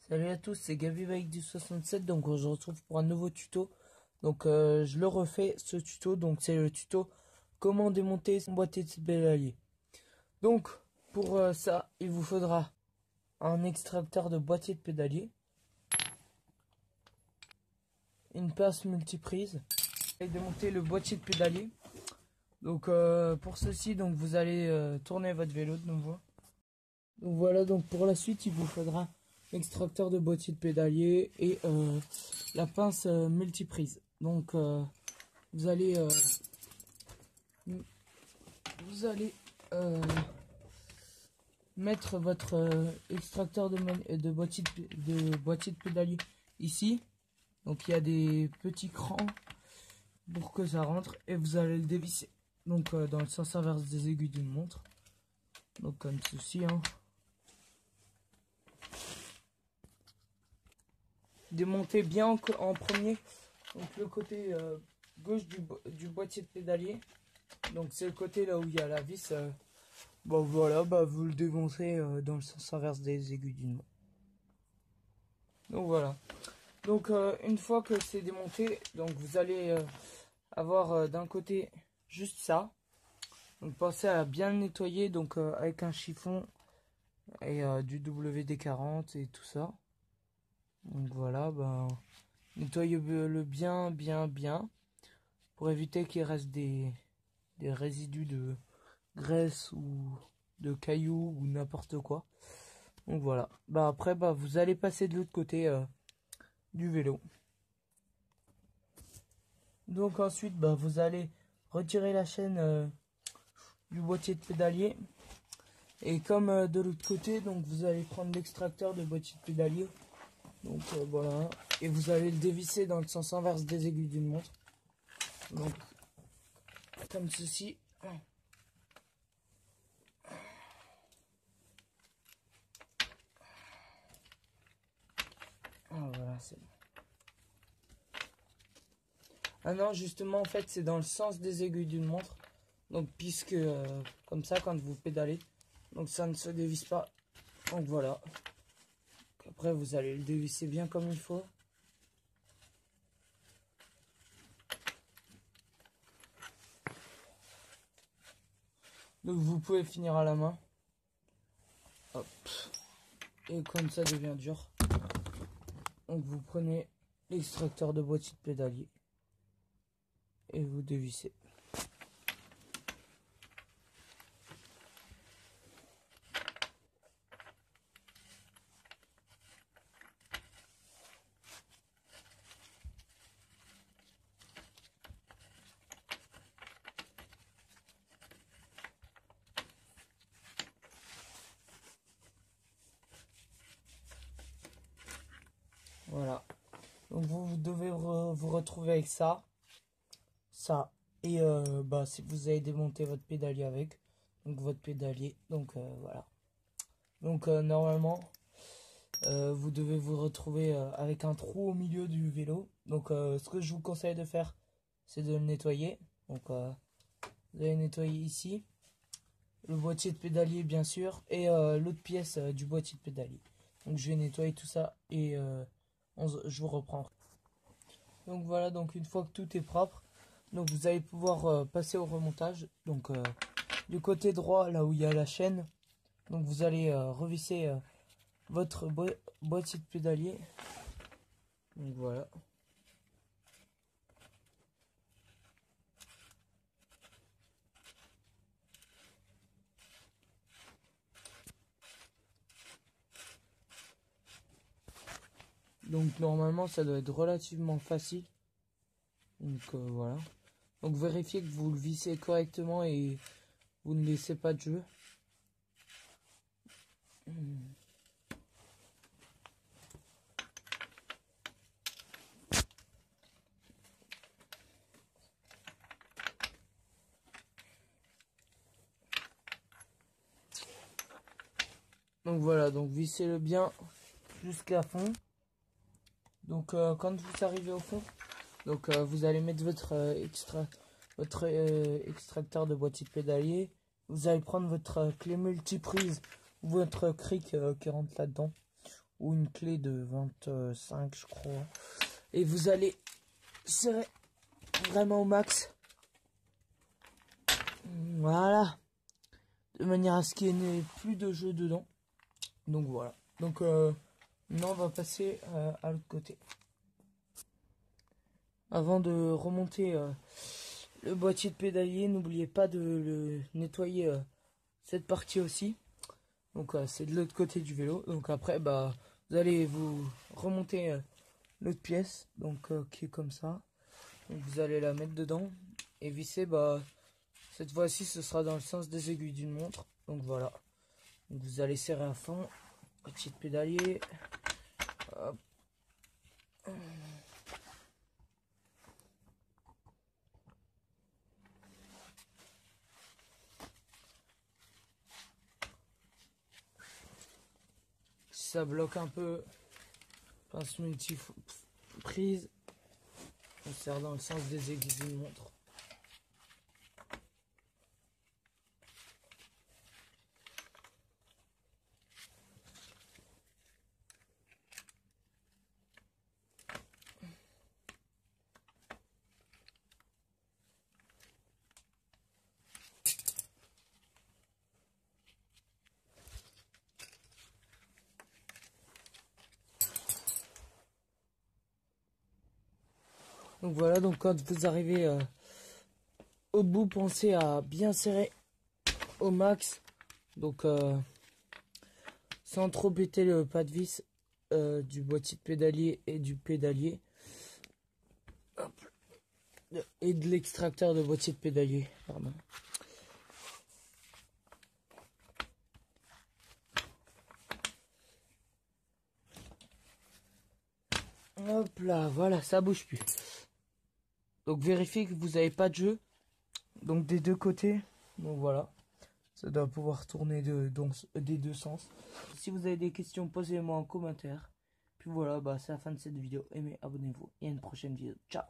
Salut à tous, c'est Gabi Bike du 67. Donc on se retrouve pour un nouveau tuto. Donc je le refais ce tuto. Donc c'est le tuto comment démonter son boîtier de pédalier. Donc pour ça, il vous faudra un extracteur de boîtier de pédalier, une pince multiprise et démonter le boîtier de pédalier. Donc pour ceci, donc vous allez tourner votre vélo de nouveau. Donc voilà, donc pour la suite, il vous faudra l'extracteur de boîtier de pédalier et la pince multiprise. Donc vous allez mettre votre extracteur de boîtier de pédalier ici. Donc il y a des petits crans pour que ça rentre et vous allez le dévisser. Donc dans le sens inverse des aiguilles d'une montre. Donc comme ceci, hein. Démonter bien en premier donc le côté gauche du boîtier de pédalier. Donc c'est le côté là où il y a la vis. Bon voilà, vous le démontez dans le sens inverse des aiguilles d'une montre. Donc voilà. Donc une fois que c'est démonté, donc vous allez avoir d'un côté juste ça. Donc pensez à bien le nettoyer donc avec un chiffon et du WD-40 et tout ça. Donc voilà, nettoyez-le bien pour éviter qu'il reste des résidus de graisse ou de cailloux ou n'importe quoi. Donc voilà. Après vous allez passer de l'autre côté du vélo. Donc ensuite vous allez retirer la chaîne du boîtier de pédalier. Et comme de l'autre côté, donc vous allez prendre l'extracteur de boîtier de pédalier. Donc voilà, et vous allez le dévisser dans le sens inverse des aiguilles d'une montre. Donc comme ceci. Ah voilà, c'est bon. Ah non, justement en fait c'est dans le sens des aiguilles d'une montre. Donc puisque comme ça quand vous pédalez, donc ça ne se dévisse pas. Donc voilà. Après vous allez le dévisser bien comme il faut. Donc vous pouvez finir à la main. Hop. Et comme ça devient dur. Donc vous prenez l'extracteur de boîtier de pédalier. Et vous dévissez. Voilà. Donc vous devez vous retrouver avec ça. Et si vous avez démonté votre pédalier avec. Donc votre pédalier. Donc voilà. Donc normalement vous devez vous retrouver avec un trou au milieu du vélo. Donc ce que je vous conseille de faire, c'est de le nettoyer. Donc vous allez nettoyer ici. Le boîtier de pédalier bien sûr. Et l'autre pièce du boîtier de pédalier. Donc je vais nettoyer tout ça et je vous reprends. Donc voilà, donc une fois que tout est propre, donc vous allez pouvoir passer au remontage. Donc du côté droit, là où il y a la chaîne, donc vous allez revisser votre boîtier de pédalier. Donc voilà. Donc normalement ça doit être relativement facile. Donc voilà. Donc vérifiez que vous le vissez correctement et vous ne laissez pas de jeu. Donc voilà, donc vissez-le bien jusqu'à fond. Donc quand vous arrivez au fond, donc vous allez mettre votre extracteur de boîtier de pédalier. Vous allez prendre votre clé multiprise ou votre cric qui rentre là-dedans. ou une clé de 25 je crois. Et vous allez serrer vraiment au max. Voilà. De manière à ce qu'il n'y ait plus de jeu dedans. Donc voilà. Donc maintenant on va passer à l'autre côté. Avant de remonter le boîtier de pédalier, n'oubliez pas de le nettoyer cette partie aussi. Donc c'est de l'autre côté du vélo. Donc après bah vous allez vous remonter l'autre pièce, donc qui est comme ça. Donc vous allez la mettre dedans et visser. Bah cette fois-ci ce sera dans le sens des aiguilles d'une montre. Donc voilà. Donc vous allez serrer à fond. Boîtier de pédalier. Hop. Si ça bloque un peu, pince multi-prise. On serre dans le sens des aiguilles d'une montre. Donc voilà, donc quand vous arrivez au bout, pensez à bien serrer au max. Donc sans trop péter le pas de vis du boîtier de pédalier et du pédalier. Hop. Et de l'extracteur de boîtier de pédalier. Pardon. Hop là, voilà, ça bouge plus. Donc vérifiez que vous n'avez pas de jeu. Donc des deux côtés. Donc voilà. Ça doit pouvoir tourner des deux sens. Si vous avez des questions, posez-moi en commentaire. Puis voilà, bah c'est la fin de cette vidéo. Aimez, abonnez-vous et à une prochaine vidéo. Ciao.